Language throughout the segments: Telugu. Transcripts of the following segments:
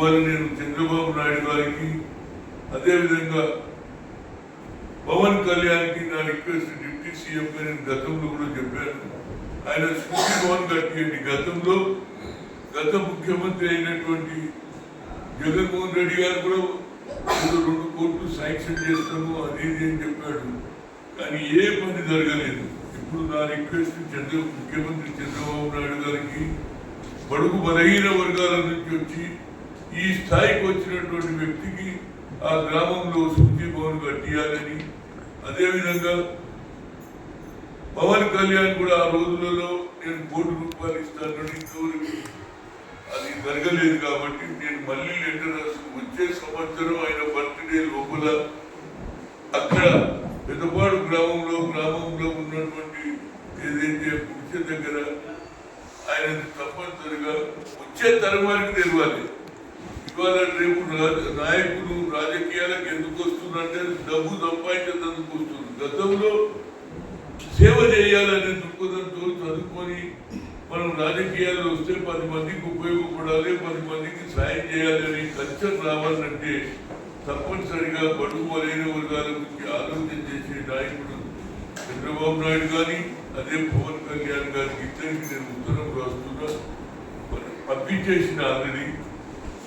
ఇవాళ నేను చంద్రబాబు నాయుడు గారికి అదేవిధంగా పవన్ కళ్యాణ్కి నా రిక్వెస్ట్ డిప్యూటీ సీఎం గా నేను గతంలో కూడా చెప్పాను. ఆయన స్మృతి భవన్ కట్టియండి. గతంలో గత ముఖ్యమంత్రి అయినటువంటి జగన్మోహన్ రెడ్డి గారు కూడా 2 కోట్లు శాంక్షన్ చేస్తాము అది అని చెప్పాడు. కానీ ఏ పని జరగలేదు. ఇప్పుడు నా రిక్వెస్ట్ ముఖ్యమంత్రి చంద్రబాబు నాయుడు గారికి బడుగు బలహీన వర్గాల నుంచి వచ్చి ఈ స్థాయికి వచ్చినటువంటి వ్యక్తికి ఆ గ్రామంలో స్మృతి భవన్ కట్టియాలని, అదేవిధంగా పవన్ కళ్యాణ్ కూడా ఆ రోజులలో నేను ₹1 ఇస్తానని ఇంతవరకు అది జరగలేదు. కాబట్టి నేను మళ్ళీ లెటర్ రాసి వచ్చే సంవత్సరం ఆయన బర్త్డే లోపల అక్కడ పెద్దపాడు గ్రామంలో ఉన్నటువంటి ఏదైతే పుట్ట దగ్గర ఆయన తప్పనిసరిగా వచ్చే తరం వారికి తెలియాలి. ఇవాళ రేపు నాయకులు రాజకీయాలకు ఎందుకు వస్తుందంటే డబ్బు సంపాదించేందుకు వస్తుంది. గతంలో సేవ చేయాలనే దృక్పథంతో చదువుకొని మనం రాజకీయాల్లో వస్తే 10 మందికి ఉపయోగపడాలి, 10 మందికి సాయం చేయాలని కల్చర్ రావాలంటే తప్పనిసరిగా బడుగు బలైన వర్గాల గురించి ఆలోచన చేసే నాయకుడు చంద్రబాబు నాయుడు కానీ అదే పవన్ కళ్యాణ్ గారికి ఇద్దరికి నేను ఉత్తరం రాస్తున్నా, పంపించేసిన ఆల్రెడీ.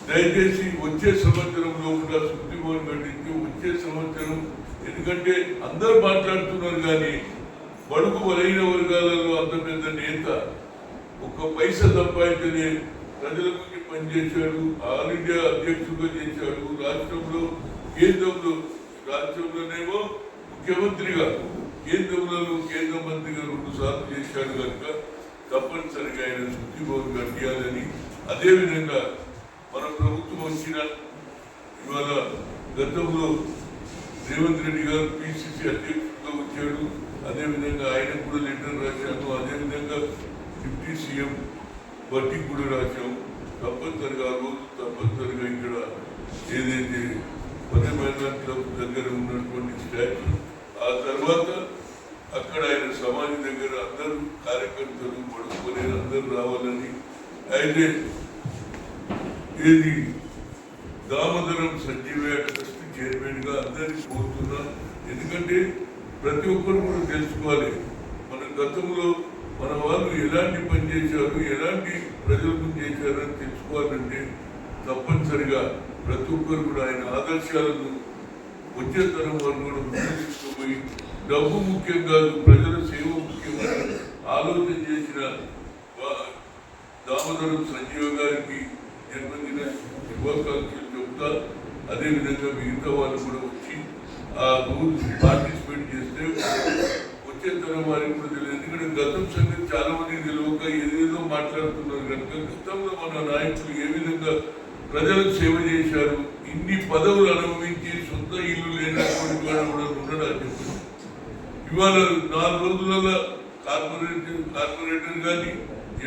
దయచేసి వచ్చే సంవత్సరంలో కూడా స్మృతి భవన్ కట్టించి వచ్చే సంవత్సరం, ఎందుకంటే అందరూ మాట్లాడుతున్నారు కానీ బడుగు బలైన వర్గాలలో అంత పెద్ద నేత ఒక్క పైసా సంపాదించని ప్రజల గురించి పనిచేశాడు. ఆల్ ఇండియా అధ్యక్షుడిగా చేశాడు. రాష్ట్రంలోనేమో ముఖ్యమంత్రిగా, కేంద్ర మంత్రిగా 2 సార్లు చేశాడు. కనుక తప్పనిసరిగా ఆయన స్మృతి భవన్ కట్టియాలని, అదేవిధంగా మన ప్రభుత్వం వచ్చిన ఇవాళ గతంలో రేవంత్ రెడ్డి గారు పిసిసి అధ్యక్షుడిగా వచ్చాడు. అదేవిధంగా ఆయనకు కూడా లెటర్ రాశాను. అదేవిధంగా డిప్యూటీ సీఎం బట్టికి కూడా రాశాము. తప్పనిసరిగా తప్పనిసరిగా ఇక్కడ ఏదైతే క్లబ్ దగ్గర ఉన్నటువంటి స్టాచ్యూ, ఆ తర్వాత అక్కడ ఆయన సమాధి దగ్గర అందరూ కార్యకర్తలు పడుకునే అందరూ రావాలని, అయితే ఏది దామోదరం సంజీవయ్య ట్రస్ట్ చైర్మన్ గా అందరికీ కోరుతున్నా. ఎందుకంటే ప్రతి ఒక్కరు కూడా తెలుసుకోవాలి మన గతంలో మన వాళ్ళు ఎలాంటి పని చేశారు, ఎలాంటి ప్రజల గురించి చేశారని తెలుసుకోవాలంటే తప్పనిసరిగా ప్రతి ఒక్కరు కూడా ఆయన ఆదర్శాలను వచ్చే తరం వారు కూడా ముందు తీసుకుపోయి డబ్బు ముఖ్యం కాదు, ప్రజల సేవ ముఖ్యమని ఆలోచన చేసిన దామోదరం సంజీవ గారికి జన్మదిన శుభాకాంక్షలు చెప్తా. అదేవిధంగా మిగతా వాళ్ళు కూడా వచ్చి ఆ రోజు పార్టిసిపేట్ చేస్తే వచ్చే తరం వారికి కూడా తెలియదు. ఎందుకంటే గతం సంగతి చాలా మంది తెలియక ఏదేదో మాట్లాడుతున్నారు కనుక గతంలో మన నాయకులు ఏ విధంగా ప్రజలకు సేవ చేశారు, ఇన్ని పదవులు అనుభవించి సొంత ఇల్లు లేనటువంటి వాడు కూడా ఉండడానికి చెప్పారు. ఇవాళ 4 రోజులలో కార్పొరేటర్ కానీ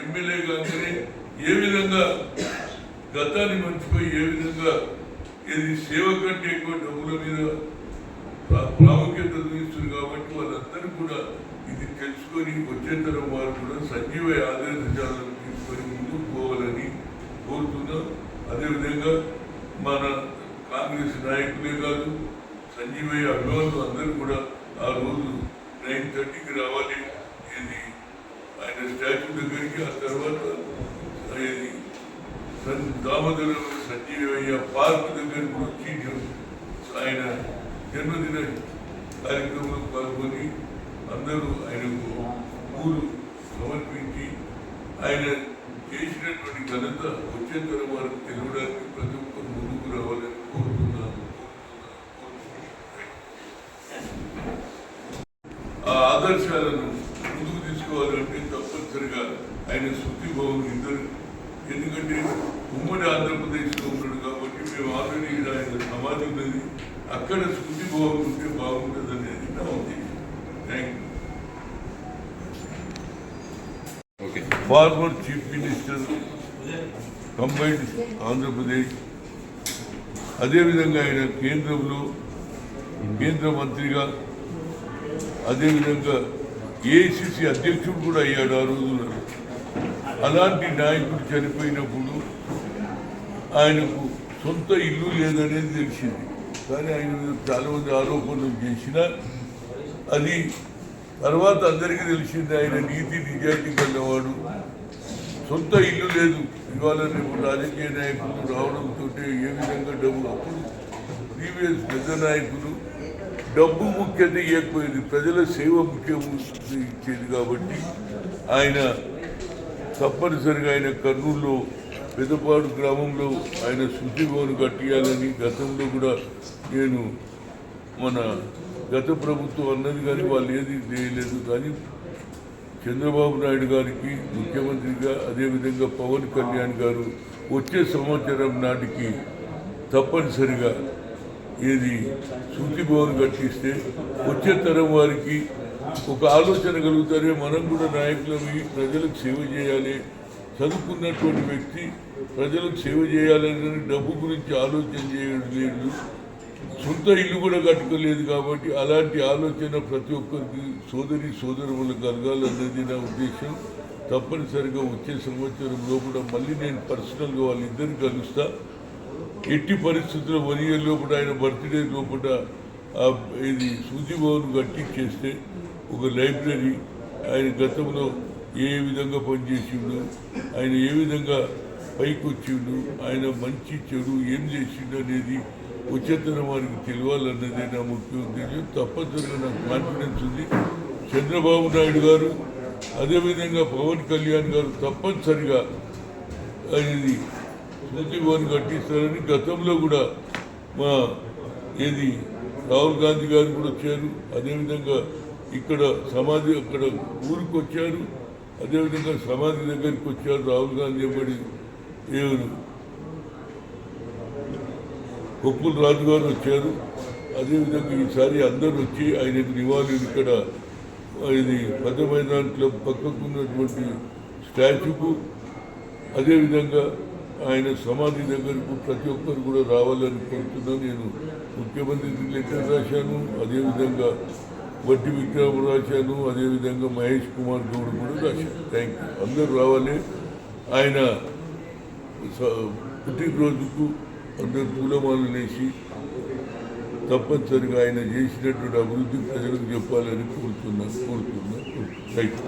ఎమ్మెల్యే కానీ ఏ విధంగా గతాన్ని మర్చిపోయి ఏ విధంగా ఇది సేవ కంటే ఎక్కువ డబ్బుల మీద ప్రాముఖ్యత చూపిస్తుంది. కాబట్టి వాళ్ళందరూ కూడా ఇది తెలుసుకొని వచ్చే తరం వారు కూడా సంజీవయ్య ఆదర్శాలను తీసుకొని ముందుకు పోవాలని కోరుతున్నాం. అదేవిధంగా మన కాంగ్రెస్ నాయకులే కాదు, సంజీవయ్య అభిమానులు అందరూ కూడా ఆ రోజు 9:30కి రావాలి ఇది ఆయన స్టాచ్యూ దగ్గరికి. ఆ తర్వాత ఇది దామోదరం సంజీవయ్య పార్క్ దగ్గరికి వచ్చి ఆయన జన్మదిన కార్యక్రమంలో పాల్గొని అందరూ ఆయనకు పూలు సమర్పించి ఆయన చేసినటువంటి ఘనత వచ్చే తరం వారికి తెలియడానికి ప్రతి ఒక్కరు ముందుకు రావాలని కోరుతున్నాను. ఆ ఆదర్శాలను ముందుకు తీసుకోవాలంటే తప్పనిసరిగా ఆయన స్మృతి భవన్ ఇద్దరు, ఎందుకంటే ఉమ్మడి ఆంధ్రప్రదేశ్లో ఉన్నాడు కాబట్టి మేము ఆల్రెడీ ఆయన సమాధి ఉన్నది, అక్కడ స్మృతి భవన్ ఉంటే బాగుంటుంది అనేది నా ఉద్దేశం. Thank you. Former chief minister combined Andhra Pradesh, అదేవిధంగా ఆయన కేంద్రంలో కేంద్ర మంత్రిగా, అదేవిధంగా ఏఐసిసి అధ్యక్షుడు కూడా అయ్యాడు ఆ రోజులలో. అలాంటి నాయకుడు చనిపోయినప్పుడు ఆయనకు సొంత ఇల్లు లేదనేది తెలిసింది. కానీ ఆయన మీద చాలా మంది ఆరోపణలు చేసిన అది తర్వాత అందరికీ తెలిసింది. ఆయన నీతి నిజాయితీ కలవాడు, సొంత ఇల్లు లేదు. ఇవాళ రేపు రాజకీయ నాయకులు రావడంతో ఏ విధంగా డబ్బు, అప్పుడు ప్రీవియస్ పెద్ద నాయకులు డబ్బు ముఖ్యత ఇవ్వకపోయింది, ప్రజల సేవ ముఖ్యం ఇచ్చేది. కాబట్టి ఆయన తప్పనిసరిగా ఆయన కర్నూలులో పెద్దపాడు గ్రామంలో ఆయన శుద్ధి భవన్ కట్టియాలని గతంలో కూడా నేను మన గత ప్రభుత్వం అన్నది, కానీ వాళ్ళు ఏది చేయలేదు. కానీ చంద్రబాబు నాయుడు గారికి ముఖ్యమంత్రిగా, అదేవిధంగా పవన్ కళ్యాణ్ గారు వచ్చే సంవత్సరం నాటికి తప్పనిసరిగా ఏది శుద్ధి భవన్ కట్టిస్తే వచ్చే తరం వారికి ఒక ఆలోచన కలుగుతారే, మనం కూడా నాయకులవి ప్రజలకు సేవ చేయాలి, చదువుకున్నటువంటి వ్యక్తి ప్రజలకు సేవ చేయాలని డబ్బు గురించి ఆలోచన చేయడం లేదు, సొంత ఇల్లు కూడా కట్టుకోలేదు. కాబట్టి అలాంటి ఆలోచన ప్రతి ఒక్కరికి సోదరులకు కలగాలన్నది నా ఉద్దేశం. తప్పనిసరిగా వచ్చే సంవత్సరంలో కూడా మళ్ళీ నేను పర్సనల్గా వాళ్ళిద్దరిని కలుస్తా. ఎట్టి పరిస్థితుల్లో 1 year లోపల ఆయన బర్త్డే లోపల ఇది శుద్ధి భవన్ కట్టించేస్తే ఒక లైబ్రరీ, ఆయన గతంలో ఏ విధంగా పనిచేసిండు, ఆయన ఏ విధంగా పైకి వచ్చిండు, ఆయన మంచి చెడు ఏం చేసిండు అనేది వచ్చేతరం వారికి తెలియాలన్నదే నా ముఖ్య ఉద్దేశం. తప్పనిసరిగా నాకు కాన్ఫిడెన్స్ ఉంది. చంద్రబాబు నాయుడు గారు అదేవిధంగా పవన్ కళ్యాణ్ గారు తప్పనిసరిగా ఇది శుద్ధి భవన్ కట్టిస్తారని గతంలో కూడా మా ఏది రాహుల్ గాంధీ గారు కూడా వచ్చారు. అదేవిధంగా ఇక్కడ సమాధి అక్కడ ఊరికి వచ్చారు, అదేవిధంగా సమాధి దగ్గరికి వచ్చారు. రాహుల్ గాంధీ ఎంబడి ఎవరు కొప్పుల రాజు గారు వచ్చారు. అదేవిధంగా ఈసారి అందరూ వచ్చి ఆయనకు నివాళులు ఇక్కడ ఇది పెద్ద మైదాన్ క్లబ్ పక్కకు ఉన్నటువంటి స్టాచ్యూకు, అదేవిధంగా ఆయన సమాధి దగ్గరకు ప్రతి ఒక్కరు కూడా రావాలని కోరుతున్నాను. నేను ముఖ్యమంత్రికి లెటర్ రాశాను, అదేవిధంగా వట్టి విక్రమ్ రాశాను, అదేవిధంగా మహేష్ కుమార్ గౌడ్ కూడా రాశాను. Thank you. అందరూ రావాలి. ఆయన పుట్టినరోజుకు అందరు పూలమాలలు వేసి తప్పనిసరిగా ఆయన చేసినటువంటి అభివృద్ధి ప్రజలకు చెప్పాలని కోరుతున్నాను. రైట్.